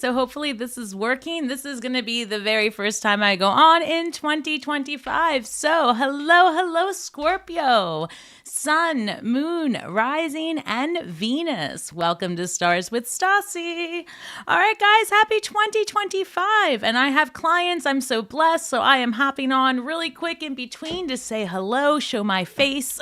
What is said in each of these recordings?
So hopefully this is working. This is going to be the very first time I go on in 2025. So hello, Scorpio, Sun, Moon, Rising, and Venus. Welcome to Stars with Stasi. All right, guys, happy 2025. And I have clients. I'm so blessed. So I am hopping on really quick in between to say hello, show my face.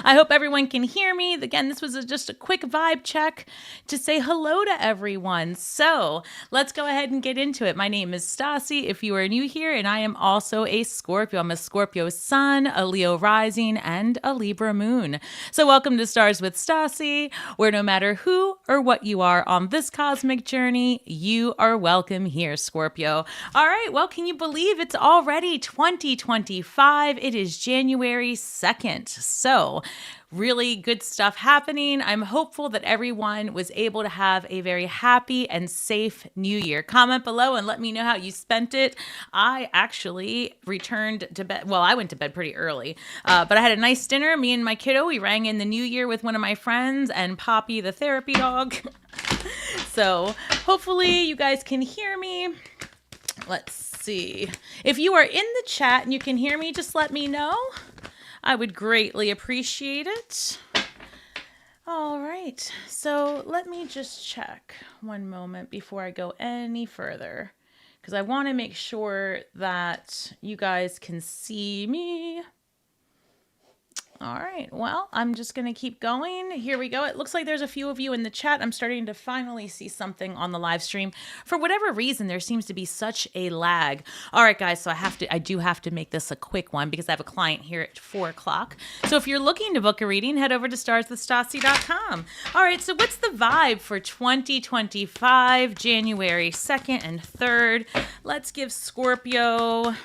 I hope everyone can hear me. Again, this was just a quick vibe check to say hello to everyone. So let's go ahead and get into it. My name is Stasi, if you are new here, and I am also a Scorpio. I'm a Scorpio Sun, a Leo Rising, and a Libra Moon. So welcome to Stars with Stasi, where no matter who or what you are on this cosmic journey, you are welcome here, Scorpio. All right, well, can you believe it's already 2025? It is January 2nd. So really good stuff happening. I'm hopeful that everyone was able to have a very happy and safe new year. Comment below and let me know how you spent it. I actually returned to bed. Well, I went to bed pretty early, but I had a nice dinner. Me and my kiddo, we rang in the new year with one of my friends and Poppy, the therapy dog. So hopefully you guys can hear me. Let's see. If you are in the chat and you can hear me, just let me know. I would greatly appreciate it. All right, so let me just check one moment before I go any further, because I want to make sure that you guys can see me. All right, well, I'm just going to keep going. Here we go. It looks like there's a few of you in the chat. I'm starting to finally see something on the live stream. For whatever reason, there seems to be such a lag. All right, guys, so I do have to make this a quick one because I have a client here at 4 o'clock. So if you're looking to book a reading, head over to starswithstasi.com. All right, so what's the vibe for 2025, January 2nd and 3rd? Let's give Scorpio...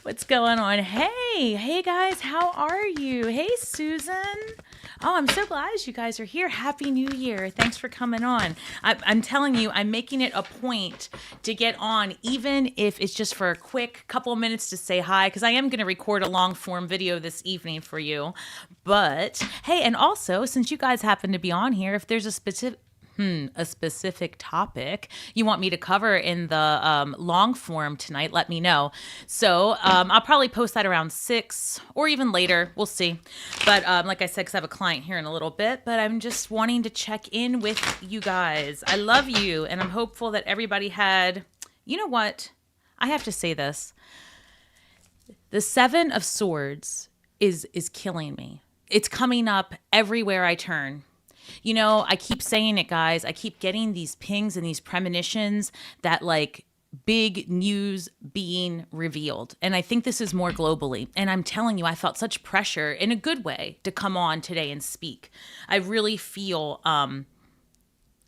What's going on? Hey guys, how are you? Hey, Susan. Oh, I'm so glad you guys are here. Happy New Year. Thanks for coming on. I'm telling you, I'm making it a point to get on, even if it's just for a quick couple of minutes to say hi, because I am going to record a long form video this evening for you. But hey, and also, since you guys happen to be on here, if there's a specific topic you want me to cover in the long form tonight, let me know. So I'll probably post that around 6 or even later. We'll see. But like I said, because I have a client here in a little bit, but I'm just wanting to check in with you guys. I love you, and I'm hopeful that everybody had, you know what? I have to say this. The 7 of Swords is killing me. It's coming up everywhere I turn. You know, I keep saying it, guys. I keep getting these pings and these premonitions that like big news being revealed. And I think this is more globally. And I'm telling you, I felt such pressure in a good way to come on today and speak. I really feel,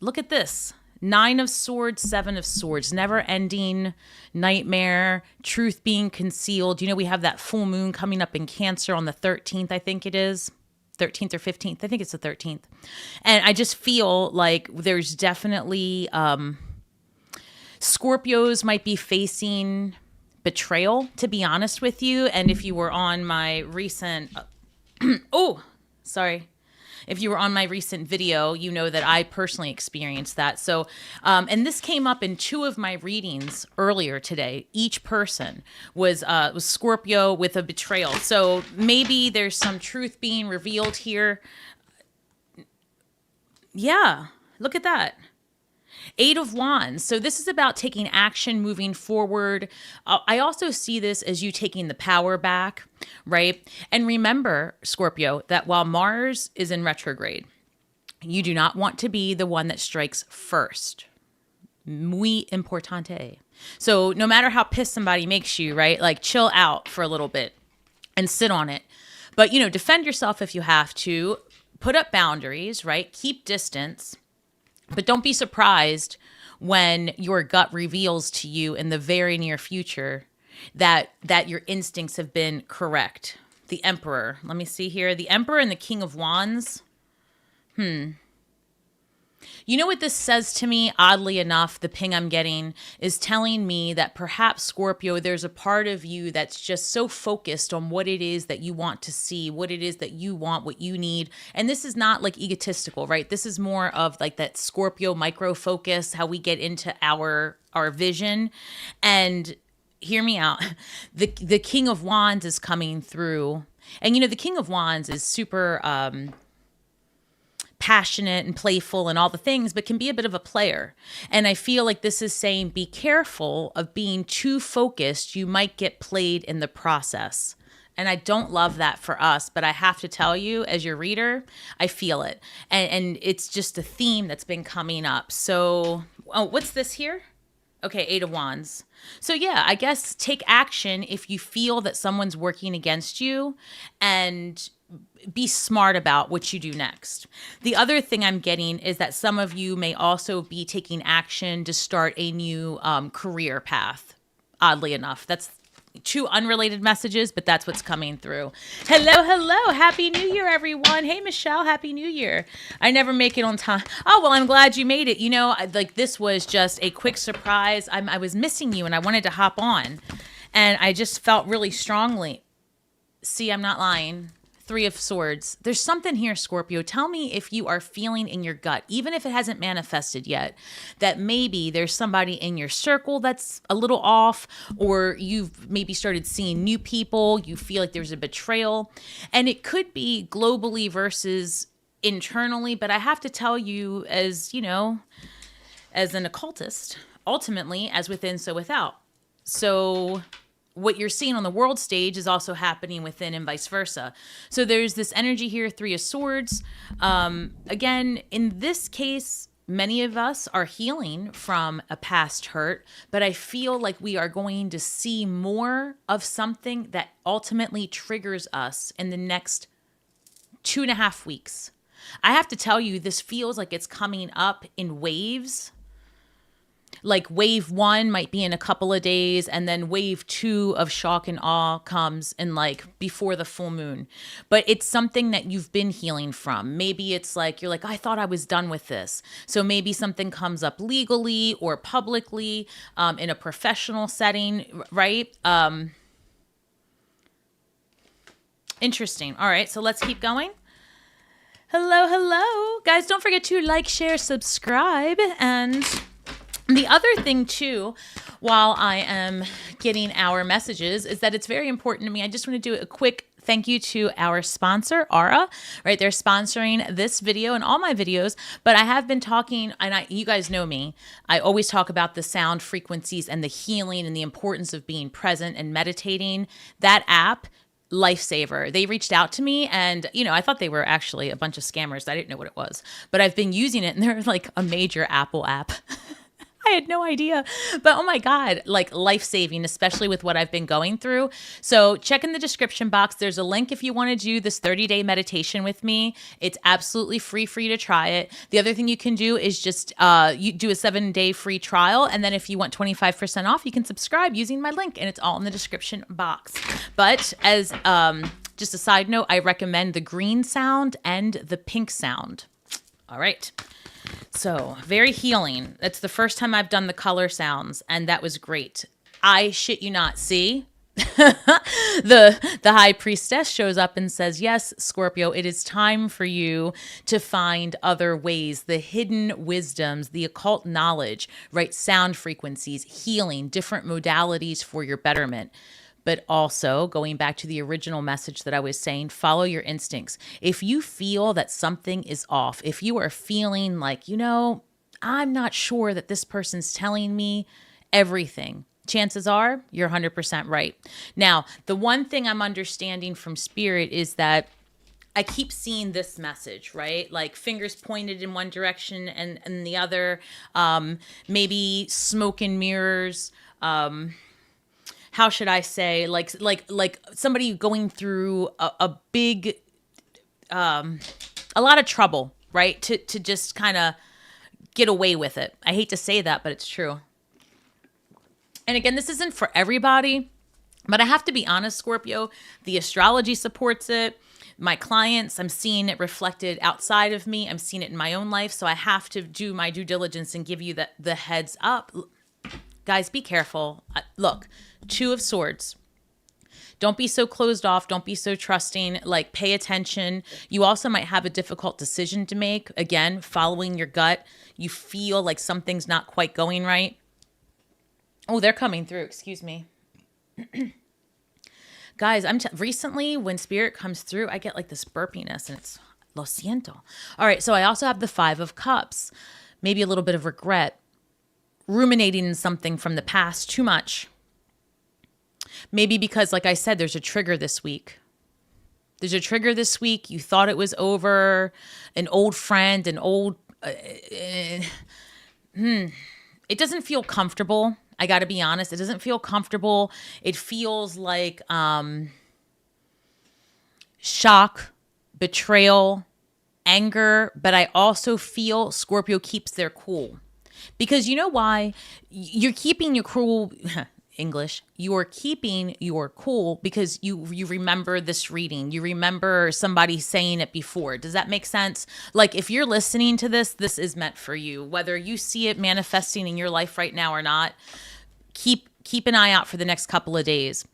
look at this. 9 of Swords, 7 of Swords, never ending nightmare, truth being concealed. You know, we have that full moon coming up in Cancer on the 13th, I think it is. 13th or 15th. I think it's the 13th. And I just feel like there's definitely Scorpios might be facing betrayal, to be honest with you. And if you were on my recent, if you were on my recent video, you know that I personally experienced that. So, and this came up in 2 of my readings earlier today. Each person was Scorpio with a betrayal. So maybe there's some truth being revealed here. Yeah, look at that. 8 of Wands. So this is about taking action, moving forward. I also see this as you taking the power back, right? And remember, Scorpio, that while Mars is in retrograde, you do not want to be the one that strikes first. Muy importante. So no matter how pissed somebody makes you, right? Like chill out for a little bit and sit on it. But, you know, defend yourself if you have to. Put up boundaries, right? Keep distance. But don't be surprised when your gut reveals to you in the very near future that your instincts have been correct. The Emperor. Let me see here. The Emperor and the King of Wands. You know what this says to me? Oddly enough, the ping I'm getting is telling me that perhaps, Scorpio, there's a part of you that's just so focused on what it is that you want to see, what it is that you want, what you need. And this is not like egotistical, right? This is more of like that Scorpio micro focus, how we get into our vision. And hear me out. The King of Wands is coming through. And, you know, the King of Wands is super passionate and playful and all the things, but can be a bit of a player. And I feel like this is saying, be careful of being too focused. You might get played in the process. And I don't love that for us, but I have to tell you, as your reader, I feel it. And it's just a theme that's been coming up. So, oh, what's this here? Okay, Eight of Wands. So yeah, I guess take action if you feel that someone's working against you, and be smart about what you do next. The other thing I'm getting is that some of you may also be taking action to start a new career path. Oddly enough, that's two unrelated messages, but that's what's coming through. Hello. Happy New Year, everyone. Hey, Michelle, Happy New Year. I never make it on time. Oh, well, I'm glad you made it. You know, like this was just a quick surprise. I was missing you and I wanted to hop on, and I just felt really strongly. See, I'm not lying. Three of Swords. There's something here, Scorpio. Tell me if you are feeling in your gut, even if it hasn't manifested yet, that maybe there's somebody in your circle that's a little off, or you've maybe started seeing new people. You feel like there's a betrayal, and it could be globally versus internally. But I have to tell you, as you know, as an occultist, ultimately, as within, so without. So what you're seeing on the world stage is also happening within, and vice versa. So there's this energy here, Three of Swords. Again, in this case, many of us are healing from a past hurt, but I feel like we are going to see more of something that ultimately triggers us in the next 2.5 weeks. I have to tell you, this feels like it's coming up in waves. Like wave 1 might be in a couple of days, and then wave 2 of shock and awe comes in like before the full moon. But it's something that you've been healing from. Maybe it's like, you're like, I thought I was done with this. So maybe something comes up legally or publicly, in a professional setting, right? Interesting. All right, so let's keep going. Hello. Guys, don't forget to like, share, subscribe, and the other thing, too, while I am getting our messages, is that it's very important to me. I just want to do a quick thank you to our sponsor, Aura, right? They're sponsoring this video and all my videos, but I have been talking, and you guys know me, I always talk about the sound frequencies and the healing and the importance of being present and meditating. That app, lifesaver. They reached out to me, and you know, I thought they were actually a bunch of scammers. I didn't know what it was, but I've been using it, and they're like a major Apple app. I had no idea, but oh my God, like life-saving, especially with what I've been going through. So check in the description box. There's a link if you want to do this 30-day meditation with me. It's absolutely free for you to try it. The other thing you can do is just you do a 7-day free trial. And then if you want 25% off, you can subscribe using my link, and it's all in the description box. But as just a side note, I recommend the green sound and the pink sound. All right. So very healing. That's the first time I've done the color sounds, and that was great. I shit you not. See, the high priestess shows up and says, yes, Scorpio, it is time for you to find other ways, the hidden wisdoms, the occult knowledge, right? Sound frequencies, healing, different modalities for your betterment. But also, going back to the original message that I was saying, follow your instincts. If you feel that something is off, if you are feeling like, you know, I'm not sure that this person's telling me everything, chances are you're 100% right. Now, the one thing I'm understanding from Spirit is that I keep seeing this message, right? Like fingers pointed in one direction and the other, maybe smoke and mirrors, how should I say, like somebody going through a big, a lot of trouble, right? To just kind of get away with it. I hate to say that, but it's true. And again, this isn't for everybody, but I have to be honest, Scorpio, the astrology supports it. my clients. I'm seeing it reflected outside of me. I'm seeing it in my own life. So I have to do my due diligence and give you the heads up. Guys, be careful. Look, Two of Swords. Don't be so closed off. Don't be so trusting. Like, pay attention. You also might have a difficult decision to make. Again, following your gut. You feel like something's not quite going right. Oh, they're coming through. Excuse me. Guys, recently when spirit comes through, I get like this burpiness and it's lo siento. All right, so I also have the Five of Cups. Maybe a little bit of regret. Ruminating in something from the past too much. Maybe because, like I said, there's a trigger this week. There's a trigger this week. You thought it was over. An old friend, an old... It doesn't feel comfortable. I got to be honest. It doesn't feel comfortable. It feels like shock, betrayal, anger. But I also feel Scorpio keeps their cool. Because you know why? You're keeping your cool... English. You're keeping your cool because you remember this reading. You remember somebody saying it before. Does that make sense? Like, if you're listening to this, this is meant for you. Whether you see it manifesting in your life right now or not, keep an eye out for the next couple of days.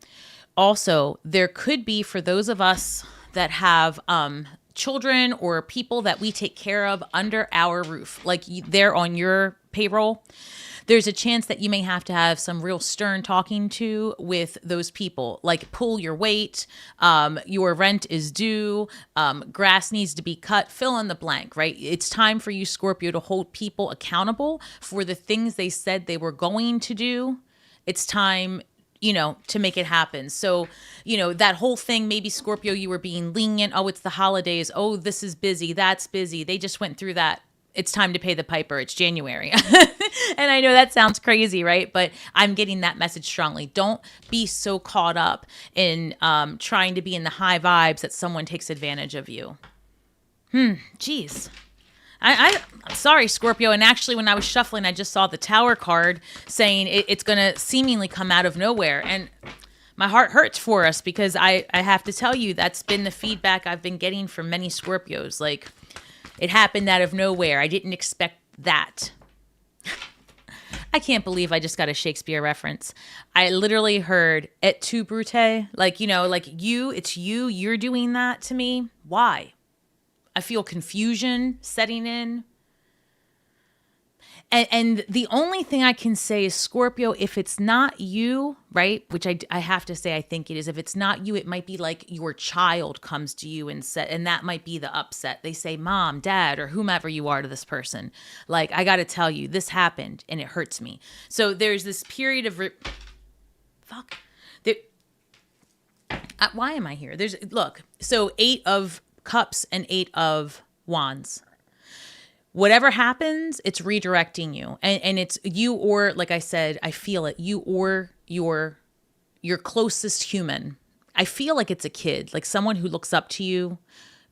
Also, there could be, for those of us that have children or people that we take care of under our roof, like they're on your payroll, there's a chance that you may have to have some real stern talking to with those people, like pull your weight, your rent is due, grass needs to be cut, fill in the blank, right? It's time for you, Scorpio, to hold people accountable for the things they said they were going to do. It's time, to make it happen. So, that whole thing, maybe Scorpio, you were being lenient. Oh, it's the holidays. Oh, this is busy. That's busy. They just went through that. It's time to pay the piper. It's January. And I know that sounds crazy, right? But I'm getting that message strongly. Don't be so caught up in trying to be in the high vibes that someone takes advantage of you. Geez. I'm sorry, Scorpio. And actually, when I was shuffling, I just saw the Tower card saying it's going to seemingly come out of nowhere. And my heart hurts for us because I have to tell you, that's been the feedback I've been getting from many Scorpios. Like, it happened out of nowhere. I didn't expect that. I can't believe I just got a Shakespeare reference. I literally heard et tu, Brute. Like, it's you're doing that to me. Why? I feel confusion setting in. And the only thing I can say is, Scorpio, if it's not you, right, which I have to say I think it is, if it's not you, it might be like your child comes to you and that might be the upset. They say, Mom, Dad, or whomever you are to this person. Like, I got to tell you, this happened and it hurts me. So there's this period of... why am I here? Look, so 8 of Cups and 8 of Wands. Whatever happens, it's redirecting you. And it's you, or like I said, I feel it, you or your closest human. I feel like it's a kid, like someone who looks up to you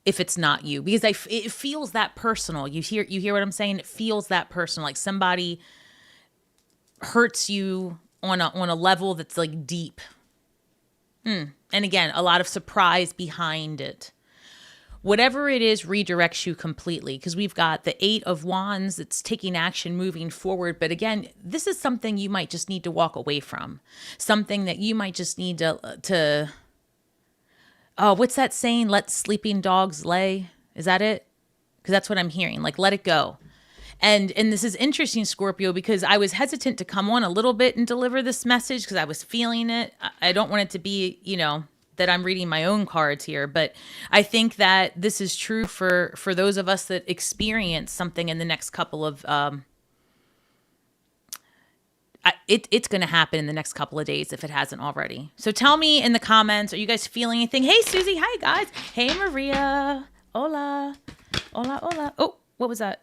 if it's not you, because it feels that personal. You hear what I'm saying? It feels that personal, like somebody hurts you on a level that's like deep. And again, a lot of surprise behind it. Whatever it is redirects you completely, because we've got the 8 of Wands that's taking action, moving forward. But again, this is something you might just need to walk away from. Something that you might just need to oh, what's that saying? Let sleeping dogs lay. Is that it? Because that's what I'm hearing. Like, let it go. And this is interesting, Scorpio, because I was hesitant to come on a little bit and deliver this message because I was feeling it. I don't want it to be, that I'm reading my own cards here, but I think that this is true for those of us that experience something in the next couple of, it's going to happen in the next couple of days if it hasn't already. So tell me in the comments, are you guys feeling anything? Hey, Susie. Hi, guys. Hey, Maria. Hola. Hola, hola. Oh, what was that?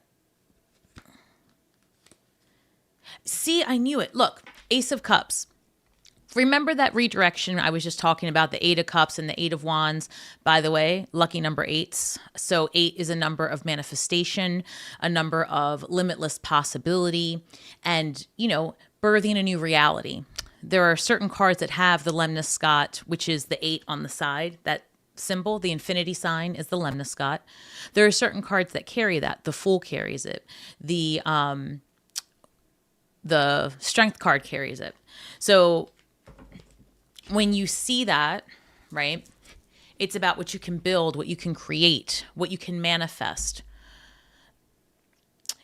See, I knew it. Look, Ace of Cups. Remember that redirection I was just talking about, the 8 of Cups and the 8 of Wands? By the way, lucky number 8s. So 8 is a number of manifestation, a number of limitless possibility, and, birthing a new reality. There are certain cards that have the Lemnis Scott, which is the 8 on the side. That symbol, the infinity sign, is the lemniscate. There are certain cards that carry that. The Fool carries it. The Strength card carries it. So when you see that, right, it's about what you can build, what you can create, what you can manifest.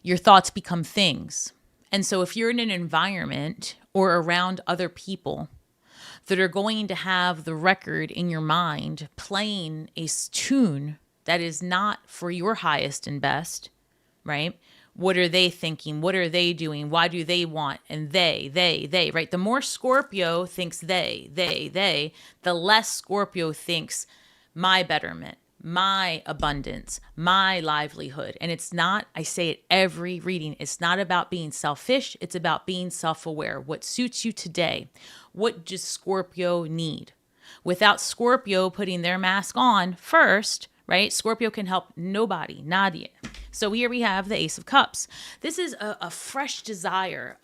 Your thoughts become things. And so if you're in an environment or around other people that are going to have the record in your mind playing a tune that is not for your highest and best, right? What are they thinking? What are they doing? Why do they want? And they, right? The more Scorpio thinks they, the less Scorpio thinks my betterment, my abundance, my livelihood. And it's not, I say it every reading, it's not about being selfish. It's about being self-aware. What suits you today? What does Scorpio need? Without Scorpio putting their mask on first, right? Scorpio can help nobody, Nadia. So here we have the Ace of Cups. This is a fresh desire,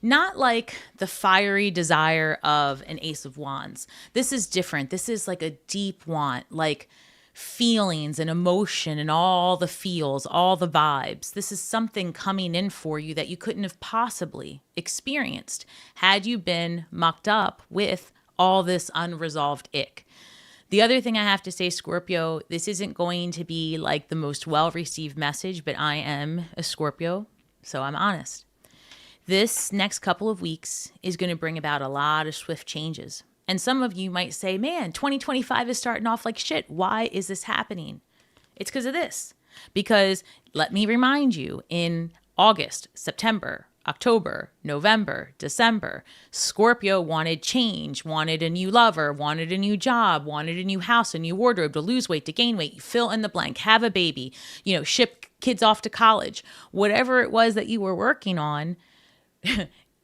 not like the fiery desire of an Ace of Wands. This is different. This is like a deep want, like feelings and emotion and all the feels, all the vibes. This is something coming in for you that you couldn't have possibly experienced had you been mucked up with all this unresolved ick. The other thing I have to say, Scorpio, this isn't going to be like the most well-received message, but I am a Scorpio, so I'm honest. This next couple of weeks is going to bring about a lot of swift changes. And some of you might say, man, 2025 is starting off like shit. Why is this happening? It's because of this. Because let me remind you, in August, September, October, November, December, Scorpio wanted change, wanted a new lover, wanted a new job, wanted a new house, a new wardrobe, to lose weight, to gain weight, fill in the blank, have a baby, ship kids off to college. Whatever it was that you were working on,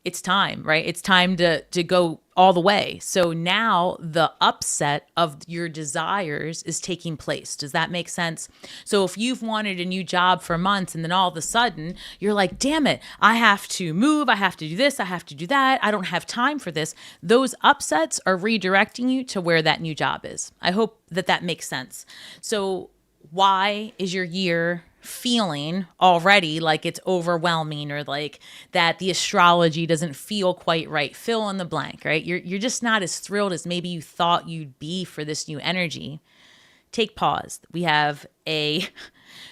it's time, right? It's time to go all the way. So now the upset of your desires is taking place. Does that make sense? So if you've wanted a new job for months and then all of a sudden you're like, damn it, I have to move, I have to do this, I have to do that, I don't have time for this. Those upsets are redirecting you to where that new job is. I hope that makes sense. So why is your year feeling already like it's overwhelming, or like that the astrology doesn't feel quite right? Fill in the blank, right? You're just not as thrilled as maybe you thought you'd be for this new energy. Take pause. We have a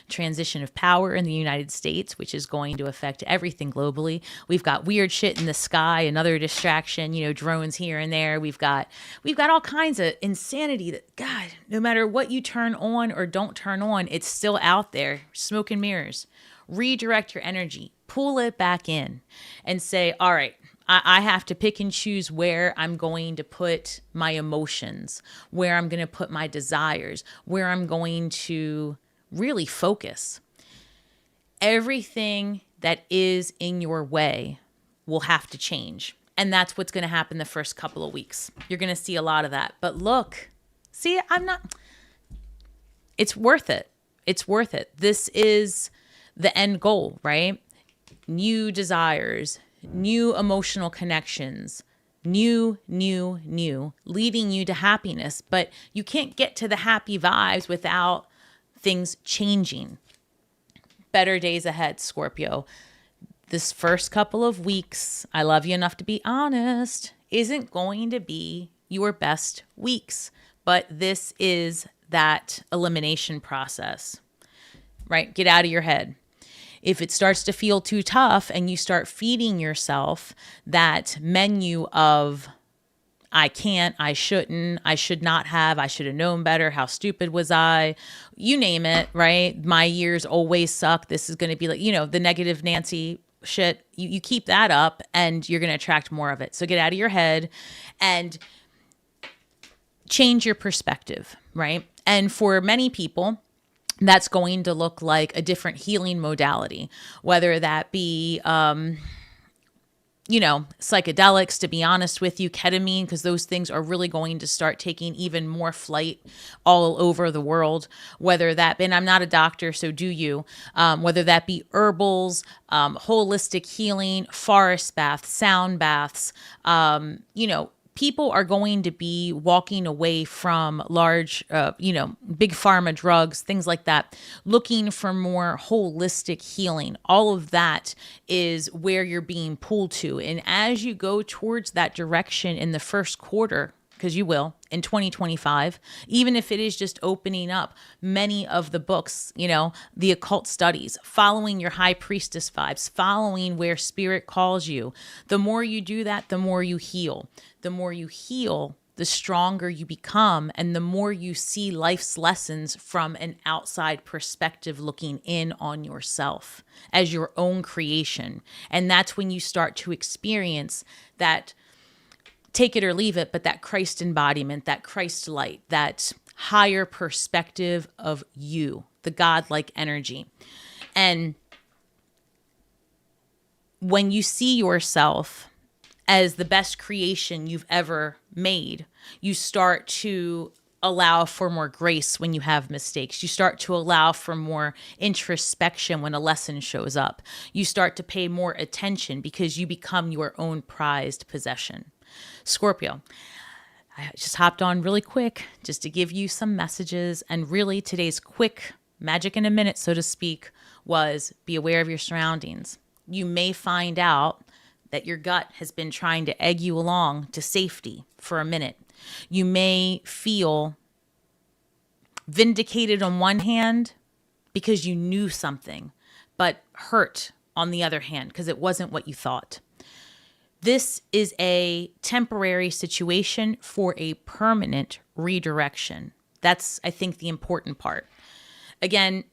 transition of power in the United States, which is going to affect everything globally. We've got weird shit in the sky, another distraction, drones here and there. We've got all kinds of insanity that, God, no matter what you turn on or don't turn on, it's still out there. Smoke and mirrors. Redirect your energy, pull it back in and say, all right, I have to pick and choose where I'm going to put my emotions, where I'm going to put my desires, where I'm going to really focus. Everything that is in your way will have to change. And that's what's going to happen the first couple of weeks. You're going to see a lot of that. But look, it's worth it. It's worth it. This is the end goal, right? New desires, new emotional connections, new, leading you to happiness. But you can't get to the happy vibes without things changing. Better days ahead, Scorpio. This first couple of weeks, I love you enough to be honest, isn't going to be your best weeks. But this is that elimination process, right? Get out of your head. If it starts to feel too tough and you start feeding yourself that menu of I can't, I shouldn't, I should not have, I should have known better, how stupid was I, you name it, right? My years always suck. This is going to be like, the negative Nancy shit. You keep that up and you're going to attract more of it. So get out of your head and change your perspective, right? And for many people, that's going to look like a different healing modality, whether that be, psychedelics, to be honest with you, ketamine, because those things are really going to start taking even more flight all over the world, whether that be, and I'm not a doctor, so do you, whether that be herbals, holistic healing, forest baths, sound baths, people are going to be walking away from large, big pharma drugs, things like that, looking for more holistic healing. All of that is where you're being pulled to. And as you go towards that direction in the first quarter, because you will in 2025, even if it is just opening up many of the books, the occult studies, following your high priestess vibes, following where spirit calls you. The more you do that, the more you heal. The more you heal, the stronger you become, and the more you see life's lessons from an outside perspective, looking in on yourself as your own creation. And that's when you start to experience that, take it or leave it, but that Christ embodiment, that Christ light, that higher perspective of you, the godlike energy. And when you see yourself as the best creation you've ever made, you start to allow for more grace when you have mistakes. You start to allow for more introspection when a lesson shows up. You start to pay more attention because you become your own prized possession. Scorpio, I just hopped on really quick just to give you some messages. And really today's quick magic in a minute, so to speak, was be aware of your surroundings. You may find out that your gut has been trying to egg you along to safety for a minute. You may feel vindicated on one hand because you knew something, but hurt on the other hand because it wasn't what you thought. This is a temporary situation for a permanent redirection. That's, I think, the important part. Again,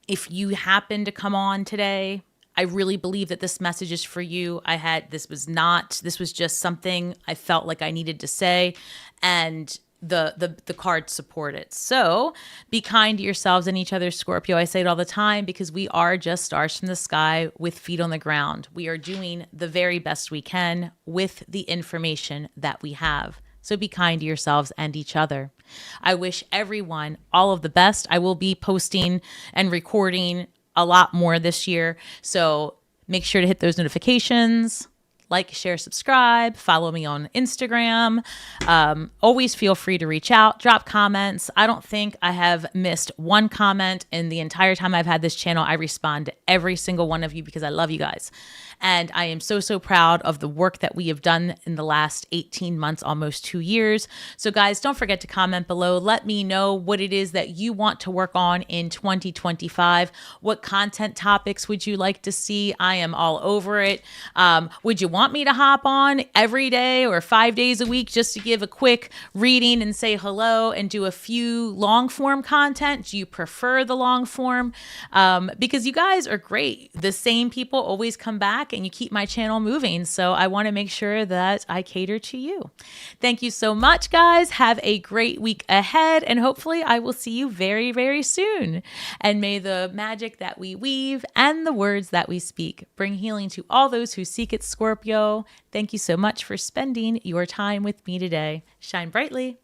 if you happen to come on today, I really believe that this message is for you. This was just something I felt like I needed to say, and the cards support it. So be kind to yourselves and each other, Scorpio. I say it all the time because we are just stars from the sky with feet on the ground. We are doing the very best we can with the information that we have. So be kind to yourselves and each other. I wish everyone all of the best. I will be posting and recording a lot more this year. So make sure to hit those notifications. Like, share, subscribe, follow me on Instagram. Always feel free to reach out, drop comments. I don't think I have missed one comment in the entire time I've had this channel. I respond to every single one of you because I love you guys. And I am so, so proud of the work that we have done in the last 18 months, almost 2 years. So guys, don't forget to comment below. Let me know what it is that you want to work on in 2025. What content topics would you like to see? I am all over it. Would you want me to hop on every day or 5 days a week just to give a quick reading and say hello and do a few long form content? Do you prefer the long form? Because you guys are great. The same people always come back and you keep my channel moving. So I want to make sure that I cater to you. Thank you so much, guys. Have a great week ahead. And hopefully I will see you very, very soon. And may the magic that we weave and the words that we speak bring healing to all those who seek it, Scorpio. Thank you so much for spending your time with me today. Shine brightly.